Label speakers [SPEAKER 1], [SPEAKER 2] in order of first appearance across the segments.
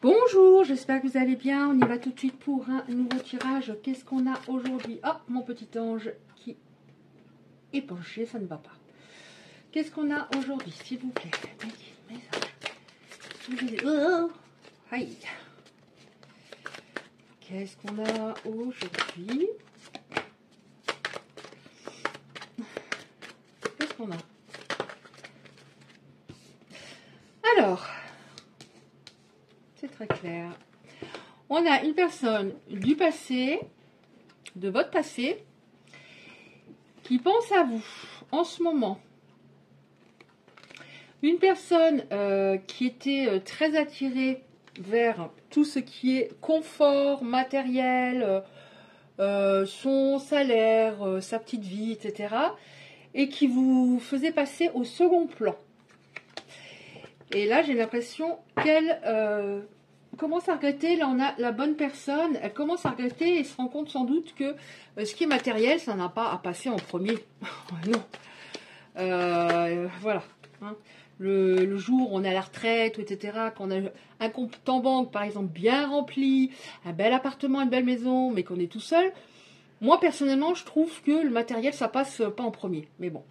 [SPEAKER 1] Bonjour, j'espère que vous allez bien. On y va tout de suite pour un nouveau tirage. Qu'est-ce qu'on a aujourd'hui? Oh, mon petit ange qui est penché, ça ne va pas. Qu'est-ce qu'on a aujourd'hui, s'il vous plaît? Oh, aïe. Qu'est-ce qu'on a aujourd'hui? Qu'est-ce qu'on a? Alors, c'est très clair. On a une personne du passé, de votre passé, qui pense à vous en ce moment. Une personne qui était très attirée vers tout ce qui est confort matériel, son salaire, sa petite vie, etc. Et qui vous faisait passer au second plan. Et là, j'ai l'impression qu'elle commence à regretter. Là, on a la bonne personne. Elle commence à regretter et se rend compte sans doute que ce qui est matériel, ça n'a pas à passer en premier. Non. Voilà. Hein. Le jour où on est à la retraite, etc., qu'on a un compte en banque, par exemple, bien rempli, un bel appartement, une belle maison, mais qu'on est tout seul, moi, personnellement, je trouve que le matériel, ça passe pas en premier. Mais bon,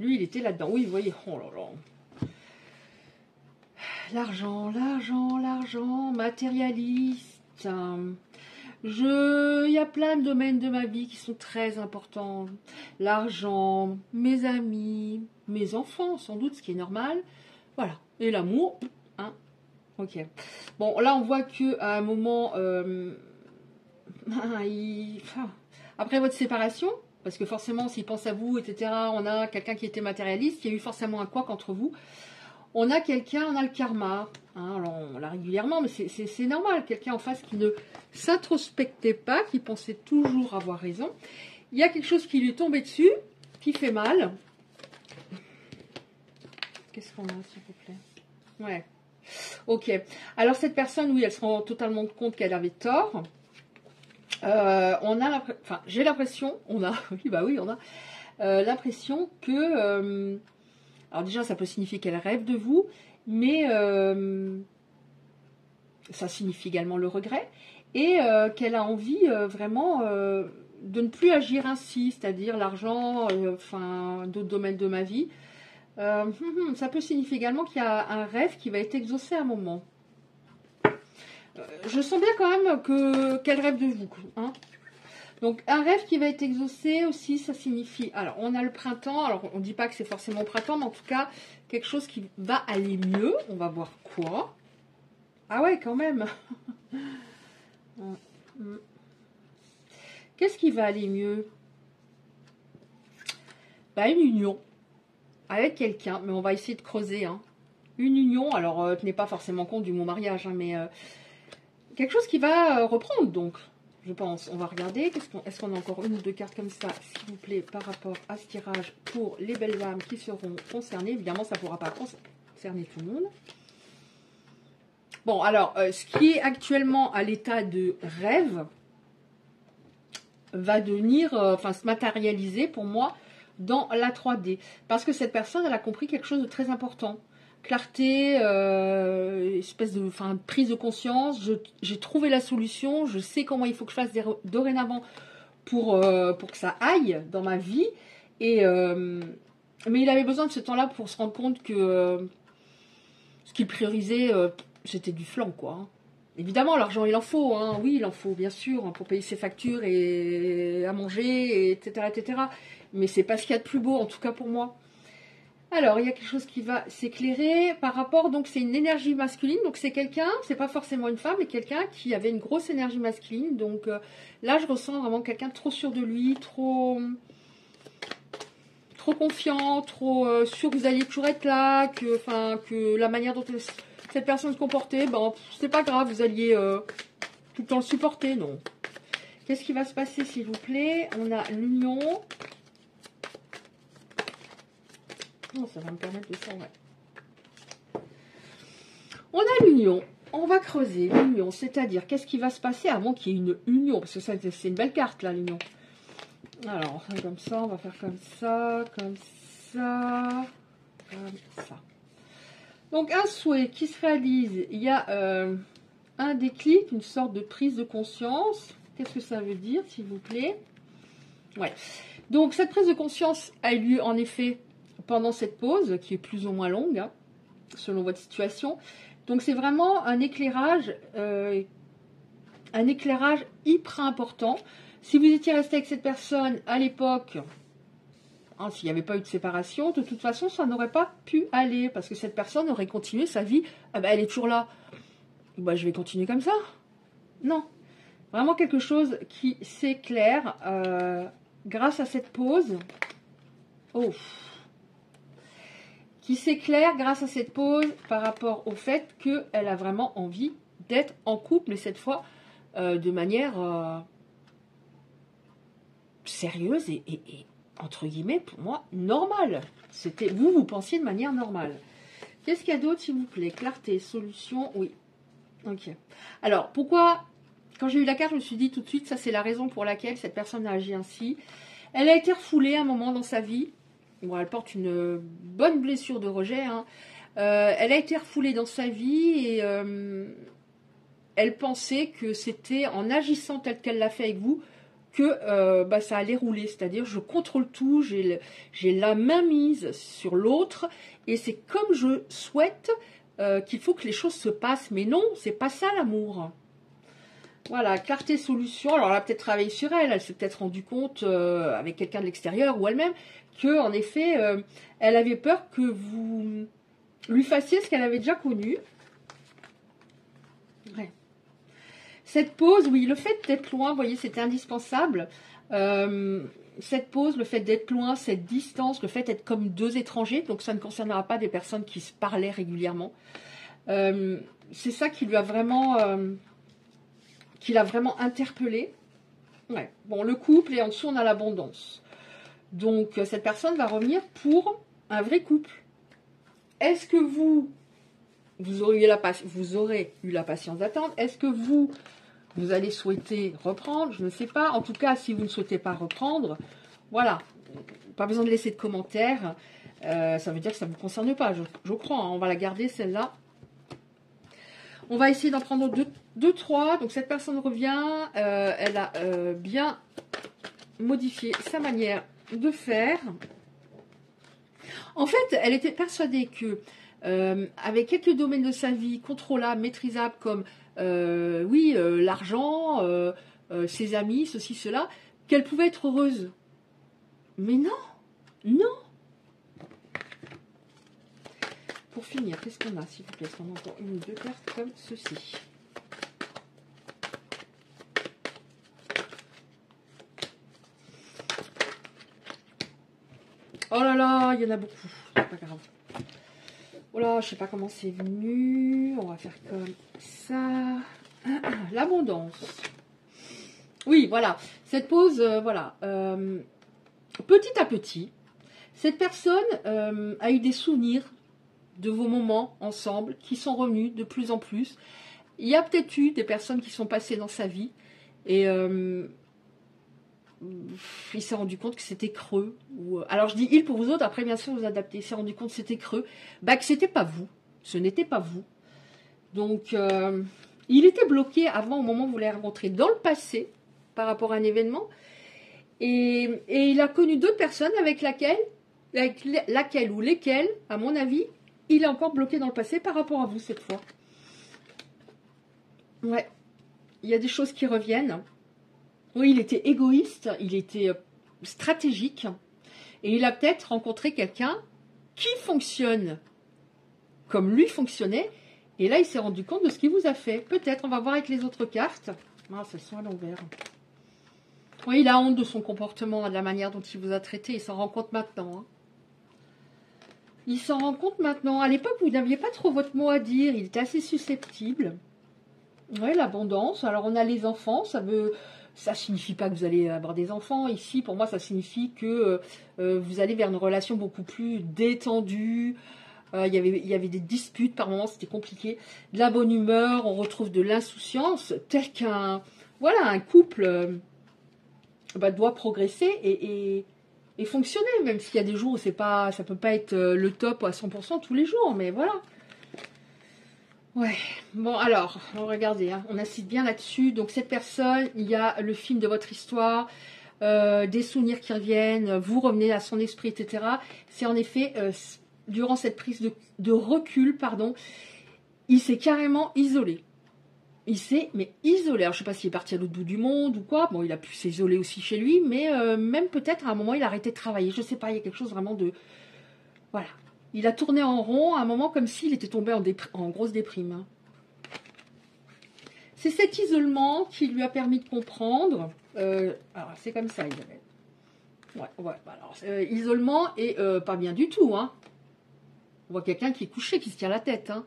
[SPEAKER 1] lui, il était là-dedans. Oui, vous voyez, oh là là. L'argent, l'argent, l'argent, matérialiste. Il y a plein de domaines de ma vie qui sont très importants. L'argent, mes amis, mes enfants, sans doute, ce qui est normal. Voilà. Et l'amour, hein. Ok. Bon, là, on voit qu'à un moment, après votre séparation, parce que forcément, s'il pense à vous, etc., on a quelqu'un qui était matérialiste, il y a eu forcément un couac entre vous. On a quelqu'un, on a le karma, hein, alors on l'a régulièrement, mais c'est normal, quelqu'un en face qui ne s'introspectait pas, qui pensait toujours avoir raison. Il y a quelque chose qui lui est tombé dessus, qui fait mal. Qu'est-ce qu'on a, s'il vous plaît? Ouais. Ok. Alors cette personne, oui, elle se rend totalement compte qu'elle avait tort. J'ai l'impression, on a l'impression que... alors déjà, ça peut signifier qu'elle rêve de vous, mais ça signifie également le regret, et qu'elle a envie vraiment de ne plus agir ainsi, c'est-à-dire l'argent, d'autres domaines de ma vie. Ça peut signifier également qu'il y a un rêve qui va être exaucé à un moment. Je sens bien quand même qu'elle rêve de vous, hein. Donc, un rêve qui va être exaucé aussi, ça signifie... Alors, on a le printemps. Alors, on ne dit pas que c'est forcément au printemps, mais en tout cas, quelque chose qui va aller mieux. On va voir quoi. Ah ouais, quand même. Qu'est-ce qui va aller mieux? Bah, une union avec quelqu'un. Mais on va essayer de creuser, hein. Une union, alors, tenez pas forcément compte du mot mariage, hein, mais quelque chose qui va reprendre, donc. Je pense. On va regarder. Est-ce qu'on a encore une ou deux cartes comme ça, s'il vous plaît, par rapport à ce tirage pour les belles âmes qui seront concernées. Évidemment, ça ne pourra pas concerner tout le monde. Bon, alors, ce qui est actuellement à l'état de rêve va devenir, se matérialiser pour moi dans la 3D. Parce que cette personne, elle a compris quelque chose de très important. Clarté, espèce de prise de conscience, j'ai trouvé la solution, je sais comment il faut que je fasse dorénavant pour que ça aille dans ma vie. Mais il avait besoin de ce temps-là pour se rendre compte que ce qu'il priorisait, c'était du flan, quoi. Hein. Évidemment, l'argent, il en faut, hein. Oui, il en faut, bien sûr, hein, pour payer ses factures et à manger, etc., etc. Mais c'est pas ce qu'il y a de plus beau, en tout cas pour moi. Alors, il y a quelque chose qui va s'éclairer par rapport, donc c'est une énergie masculine, donc c'est quelqu'un, c'est pas forcément une femme, mais quelqu'un qui avait une grosse énergie masculine, donc là je ressens vraiment quelqu'un de trop sûr de lui, trop confiant, trop sûr que vous alliez toujours être là, que la manière dont cette personne se comportait, ben c'est pas grave, vous alliez tout le temps le supporter, non. Qu'est-ce qui va se passer s'il vous plaît? On a l'union. Non, ça va me permettre de ça, ouais. On a l'union. On va creuser l'union, c'est-à-dire qu'est-ce qui va se passer avant qu'il y ait une union? Parce que ça, c'est une belle carte, là, l'union. Alors, on fait comme ça, on va faire comme ça, comme ça, comme ça. Donc, un souhait qui se réalise, il y a un déclic, une sorte de prise de conscience. Qu'est-ce que ça veut dire, s'il vous plaît? Ouais. Donc, cette prise de conscience a eu lieu, en effet, pendant cette pause, qui est plus ou moins longue, hein, selon votre situation. Donc, c'est vraiment un éclairage hyper important. Si vous étiez resté avec cette personne à l'époque, hein, s'il n'y avait pas eu de séparation, de toute façon, ça n'aurait pas pu aller, parce que cette personne aurait continué sa vie. Ah ben, elle est toujours là. Bah, je vais continuer comme ça. Non. Vraiment quelque chose qui s'éclaire grâce à cette pause. Oh. Qui s'éclaire grâce à cette pause par rapport au fait qu'elle a vraiment envie d'être en couple, mais cette fois de manière sérieuse et entre guillemets, pour moi, normale. C'était vous pensiez de manière normale. Qu'est-ce qu'il y a d'autre, s'il vous plaît? Clarté, solution, oui. Ok. Alors, pourquoi, quand j'ai eu la carte, je me suis dit tout de suite, ça c'est la raison pour laquelle cette personne a agi ainsi. Elle a été refoulée à un moment dans sa vie. Bon, elle porte une bonne blessure de rejet. Hein. Elle a été refoulée dans sa vie et elle pensait que c'était en agissant tel qu'elle l'a fait avec vous que ça allait rouler. C'est-à-dire, je contrôle tout, j'ai la main mise sur l'autre et c'est comme je souhaite qu'il faut que les choses se passent. Mais non, c'est pas ça l'amour. Voilà, clarté, solution. Alors, elle a peut-être travaillé sur elle. Elle s'est peut-être rendue compte avec quelqu'un de l'extérieur ou elle-même que, en effet, elle avait peur que vous lui fassiez ce qu'elle avait déjà connu. Ouais. Cette pause, oui, le fait d'être loin, vous voyez, c'était indispensable. Cette pause, le fait d'être loin, cette distance, le fait d'être comme deux étrangers, donc ça ne concernera pas des personnes qui se parlaient régulièrement. C'est ça qui lui a vraiment, interpellé. Ouais. Bon, le couple et en dessous on a l'abondance. Donc cette personne va revenir pour un vrai couple. Est-ce que vous aurez eu la patience d'attendre? Est-ce que vous allez souhaiter reprendre? Je ne sais pas. En tout cas, si vous ne souhaitez pas reprendre, voilà. Pas besoin de laisser de commentaires. Ça veut dire que ça ne vous concerne pas, je crois. Hein. On va la garder, celle-là. On va essayer d'en prendre deux, trois. Donc, cette personne revient. Elle a bien modifié sa manière de faire. En fait, elle était persuadée que avec quelques domaines de sa vie contrôlables, maîtrisables, comme l'argent, ses amis, ceci, cela, qu'elle pouvait être heureuse. Mais non, non. Pour finir, qu'est-ce qu'on a, s'il vous plaît? Est-ce qu'on a encore une ou deux cartes comme ceci? Oh là là, il y en a beaucoup. C'est pas grave. Oh là, je sais pas comment c'est venu. On va faire comme ça. L'abondance. Oui, voilà. Cette pause, voilà. Petit à petit, cette personne a eu des souvenirs de vos moments ensemble qui sont revenus de plus en plus. Il y a peut-être eu des personnes qui sont passées dans sa vie et il s'est rendu compte que c'était creux. Alors je dis il pour vous autres, après bien sûr vous adaptez. Il s'est rendu compte que c'était creux, que c'était pas vous, ce n'était pas vous. Donc il était bloqué avant au moment où vous l'avez rencontré dans le passé par rapport à un événement et il a connu d'autres personnes avec laquelle ou lesquelles, à mon avis, il est encore bloqué dans le passé par rapport à vous cette fois. Ouais, il y a des choses qui reviennent. Oui, il était égoïste, il était stratégique. Et il a peut-être rencontré quelqu'un qui fonctionne comme lui fonctionnait. Et là, il s'est rendu compte de ce qu'il vous a fait. Peut-être, on va voir avec les autres cartes. Ah, elles sont à l'envers. Oui, il a honte de son comportement, de la manière dont il vous a traité. Il s'en rend compte maintenant. Hein. Il s'en rend compte maintenant. À l'époque, vous n'aviez pas trop votre mot à dire. Il était assez susceptible. Oui, l'abondance. Alors, on a les enfants. Ça signifie pas que vous allez avoir des enfants. Ici, pour moi, ça signifie que vous allez vers une relation beaucoup plus détendue. Il y avait des disputes par moments, c'était compliqué. De la bonne humeur, on retrouve de l'insouciance, tel qu'un couple doit progresser et fonctionner, même s'il y a des jours où ça peut pas être le top à 100% tous les jours, mais voilà. Ouais, bon alors, regardez, hein, on incite bien là-dessus. Donc cette personne, il y a le film de votre histoire, des souvenirs qui reviennent, vous revenez à son esprit, etc. C'est en effet, durant cette prise de recul, pardon, il s'est carrément isolé. Il s'est mais isolé. Alors je sais pas s'il est parti à l'autre bout du monde ou quoi. Bon, il a pu s'isoler aussi chez lui, mais même peut-être à un moment il a arrêté de travailler. Je sais pas, il y a quelque chose vraiment de... Voilà. Il a tourné en rond à un moment comme s'il était tombé en grosse déprime. Hein. C'est cet isolement qui lui a permis de comprendre. Alors c'est comme ça, Isabelle. Ouais. Alors, isolement et pas bien du tout. Hein. On voit quelqu'un qui est couché, qui se tient la tête. Hein.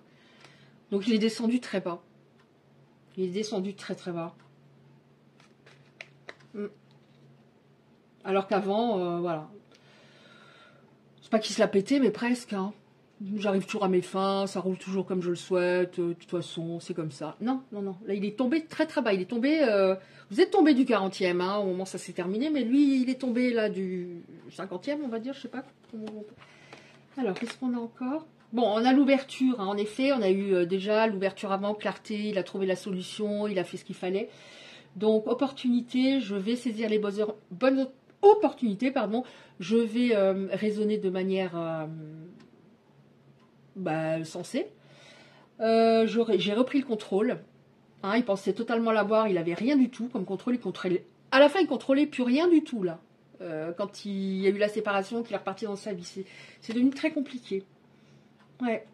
[SPEAKER 1] Donc il est descendu très bas. Il est descendu très très bas. Alors qu'avant, voilà. C'est pas qu'il se l'a pété, mais presque. Hein. J'arrive toujours à mes fins, ça roule toujours comme je le souhaite. De toute façon, c'est comme ça. Non. Là, il est tombé très très bas. Il est tombé... vous êtes tombé du 40e, hein, au moment où ça s'est terminé. Mais lui, il est tombé là du 50e, on va dire. Je sais pas. Alors, qu'est-ce qu'on a encore ? Bon, on a l'ouverture, hein. En effet, on a eu déjà l'ouverture avant, clarté, il a trouvé la solution, il a fait ce qu'il fallait. Donc, opportunité, je vais saisir les bonnes opportunités, pardon. Je vais raisonner de manière sensée. J'ai repris le contrôle. Hein, il pensait totalement l'avoir, il n'avait rien du tout comme contrôle. Il contrôlait... À la fin, il contrôlait plus rien du tout, là. Quand il y a eu la séparation, qu'il est reparti dans sa vie. C'est devenu très compliqué. Ouais.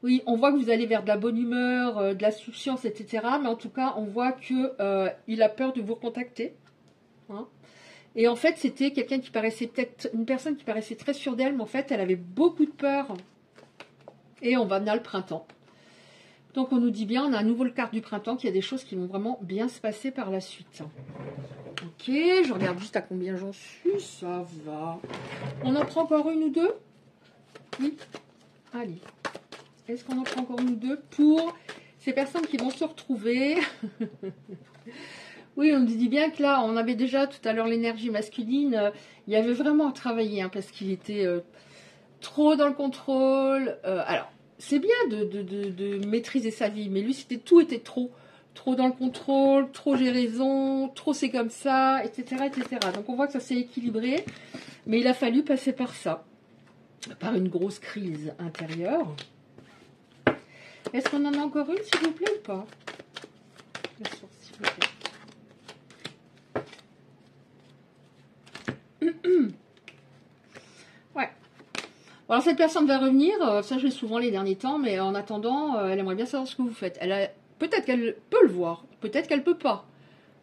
[SPEAKER 1] Oui, on voit que vous allez vers de la bonne humeur, de la substance, etc. Mais en tout cas, on voit que il a peur de vous recontacter. Hein. Et en fait, c'était quelqu'un qui paraissait peut-être... Une personne qui paraissait très sûre d'elle, mais en fait, elle avait beaucoup de peur. Et on va venir le printemps. Donc, on nous dit bien, on a à nouveau le carte du printemps, qu'il y a des choses qui vont vraiment bien se passer par la suite. Ok, je regarde juste à combien j'en suis. Ça va. On en prend encore une ou deux? Oui. Allez. Est-ce qu'on en prend encore une ou deux pour ces personnes qui vont se retrouver? Oui, on nous dit bien que là, on avait déjà tout à l'heure l'énergie masculine. Il y avait vraiment à travailler, hein, parce qu'il était trop dans le contrôle. Alors, c'est bien de maîtriser sa vie, mais lui, tout était trop. Trop dans le contrôle, trop j'ai raison, trop c'est comme ça, etc., etc. Donc, on voit que ça s'est équilibré, mais il a fallu passer par ça, par une grosse crise intérieure. Est-ce qu'on en a encore une, s'il vous plaît, ou pas? La source, s'il vous plaît. Ouais. Bon, alors, cette personne va revenir. Ça, je l'ai souvent les derniers temps, mais en attendant, elle aimerait bien savoir ce que vous faites. Peut-être qu'elle peut le voir, peut-être qu'elle peut pas.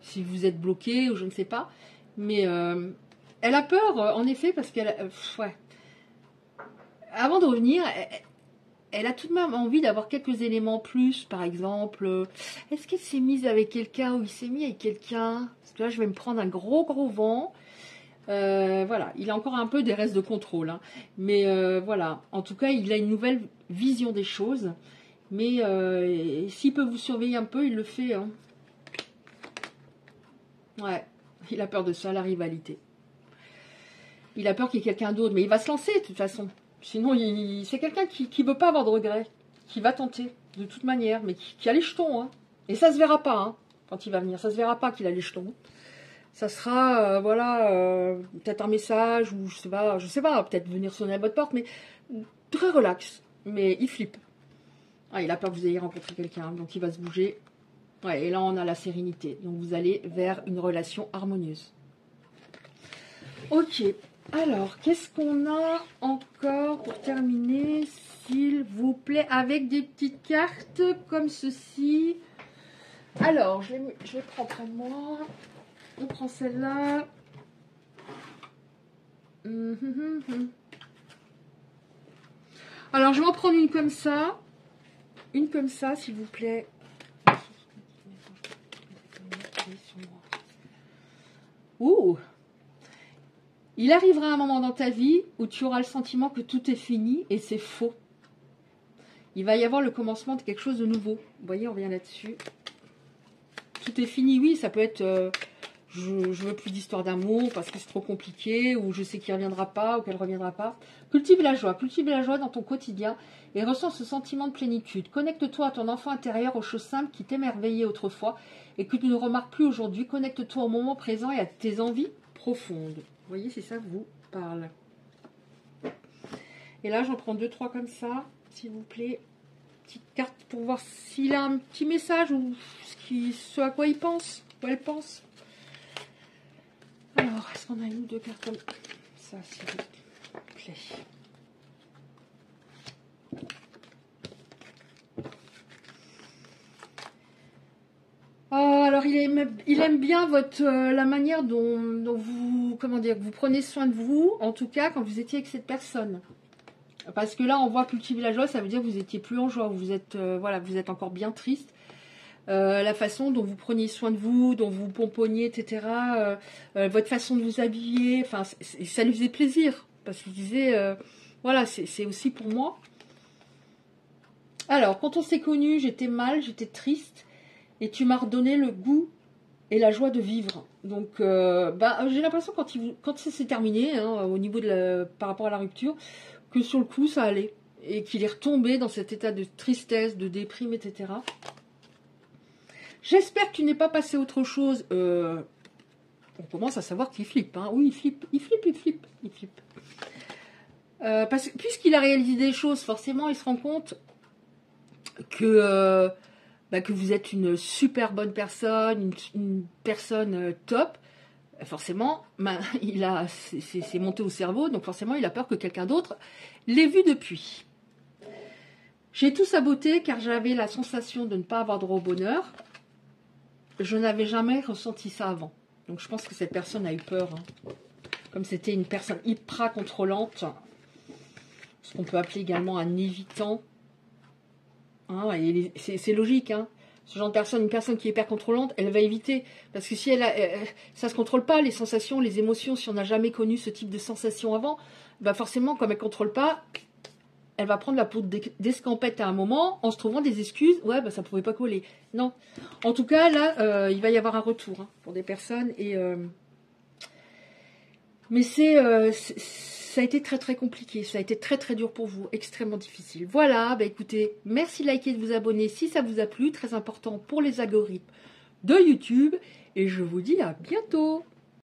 [SPEAKER 1] Si vous êtes bloqué ou je ne sais pas. Mais elle a peur, en effet, parce qu'elle... ouais. Avant de revenir... Elle a tout de même envie d'avoir quelques éléments plus, par exemple. Est-ce qu'elle s'est mise avec quelqu'un ou il s'est mis avec quelqu'un? Parce que là, je vais me prendre un gros vent. Voilà, il a encore un peu des restes de contrôle. Hein. Mais voilà, en tout cas, il a une nouvelle vision des choses. Mais s'il peut vous surveiller un peu, il le fait. Hein. Ouais, il a peur de ça, la rivalité. Il a peur qu'il y ait quelqu'un d'autre, mais il va se lancer de toute façon. Sinon, c'est quelqu'un qui ne veut pas avoir de regrets, qui va tenter, de toute manière, mais qui a les jetons. Hein. Et ça ne se verra pas, hein, quand il va venir. Ça ne se verra pas qu'il a les jetons. Ça sera, peut-être un message, ou je sais pas, peut-être venir sonner à votre porte, mais très relax. Mais il flippe. Ah, il a peur que vous ayez rencontré quelqu'un, donc il va se bouger. Ouais, et là, on a la sérénité. Donc, vous allez vers une relation harmonieuse. Ok. Alors, qu'est-ce qu'on a encore pour terminer, s'il vous plaît, avec des petites cartes comme ceci. Alors, je vais prendre près de moi. On prend celle-là. Alors, je vais en prendre une comme ça. Une comme ça, s'il vous plaît. Ouh! Il arrivera un moment dans ta vie où tu auras le sentiment que tout est fini et c'est faux. Il va y avoir le commencement de quelque chose de nouveau. Vous voyez, on revient là-dessus. Tout est fini, oui, ça peut être, je veux plus d'histoire d'amour parce que c'est trop compliqué, ou je sais qu'il ne reviendra pas, ou qu'elle ne reviendra pas. Cultive la joie dans ton quotidien et ressens ce sentiment de plénitude. Connecte-toi à ton enfant intérieur, aux choses simples qui t'émerveillaient autrefois et que tu ne remarques plus aujourd'hui. Connecte-toi au moment présent et à tes envies profondes. Vous voyez, si ça vous parle. Et là, j'en prends 2-3 comme ça, s'il vous plaît. Petite carte pour voir s'il a un petit message ou ce à quoi il pense, ou elle pense. Alors, est-ce qu'on a une ou 2 cartes comme ça, s'il vous plaît? Alors, il aime bien la manière dont vous, comment dire, vous prenez soin de vous, en tout cas quand vous étiez avec cette personne. Parce que là, on voit cultiver la joie, ça veut dire que vous étiez plus en joie, vous êtes, voilà, vous êtes encore bien triste. La façon dont vous preniez soin de vous, dont vous pomponniez, etc. Votre façon de vous habiller, enfin, ça lui faisait plaisir. Parce qu'il disait, voilà, c'est aussi pour moi. Alors, quand on s'est connus, j'étais mal, j'étais triste, et tu m'as redonné le goût et la joie de vivre. Donc, j'ai l'impression quand ça s'est terminé, hein, au niveau par rapport à la rupture, que sur le coup, ça allait. Et qu'il est retombé dans cet état de tristesse, de déprime, etc. J'espère que tu n'es pas passé autre chose. On commence à savoir qu'il flippe. Hein. Oui, il flippe. Parce que puisqu'il a réalisé des choses, forcément, il se rend compte que vous êtes une super bonne personne, une personne top. Forcément, c'est monté au cerveau, donc forcément, il a peur que quelqu'un d'autre l'ait vu depuis. J'ai tout saboté car j'avais la sensation de ne pas avoir droit au bonheur. Je n'avais jamais ressenti ça avant. Donc je pense que cette personne a eu peur. Hein. Comme c'était une personne hyper contrôlante, ce qu'on peut appeler également un évitant. Hein, c'est logique. Hein. Ce genre de personne, une personne qui est hyper contrôlante, elle va éviter. Parce que si ça ne se contrôle pas, les sensations, les émotions, si on n'a jamais connu ce type de sensation avant, forcément, comme elle ne contrôle pas, elle va prendre la peau d'escampette à un moment en se trouvant des excuses. Ouais, ça ne pouvait pas coller. Non. En tout cas, là, il va y avoir un retour hein, pour des personnes. Mais ça a été très très compliqué. Ça a été très très dur pour vous. Extrêmement difficile. Voilà, écoutez, merci de liker et de vous abonner si ça vous a plu. Très important pour les algorithmes de YouTube. Et je vous dis à bientôt.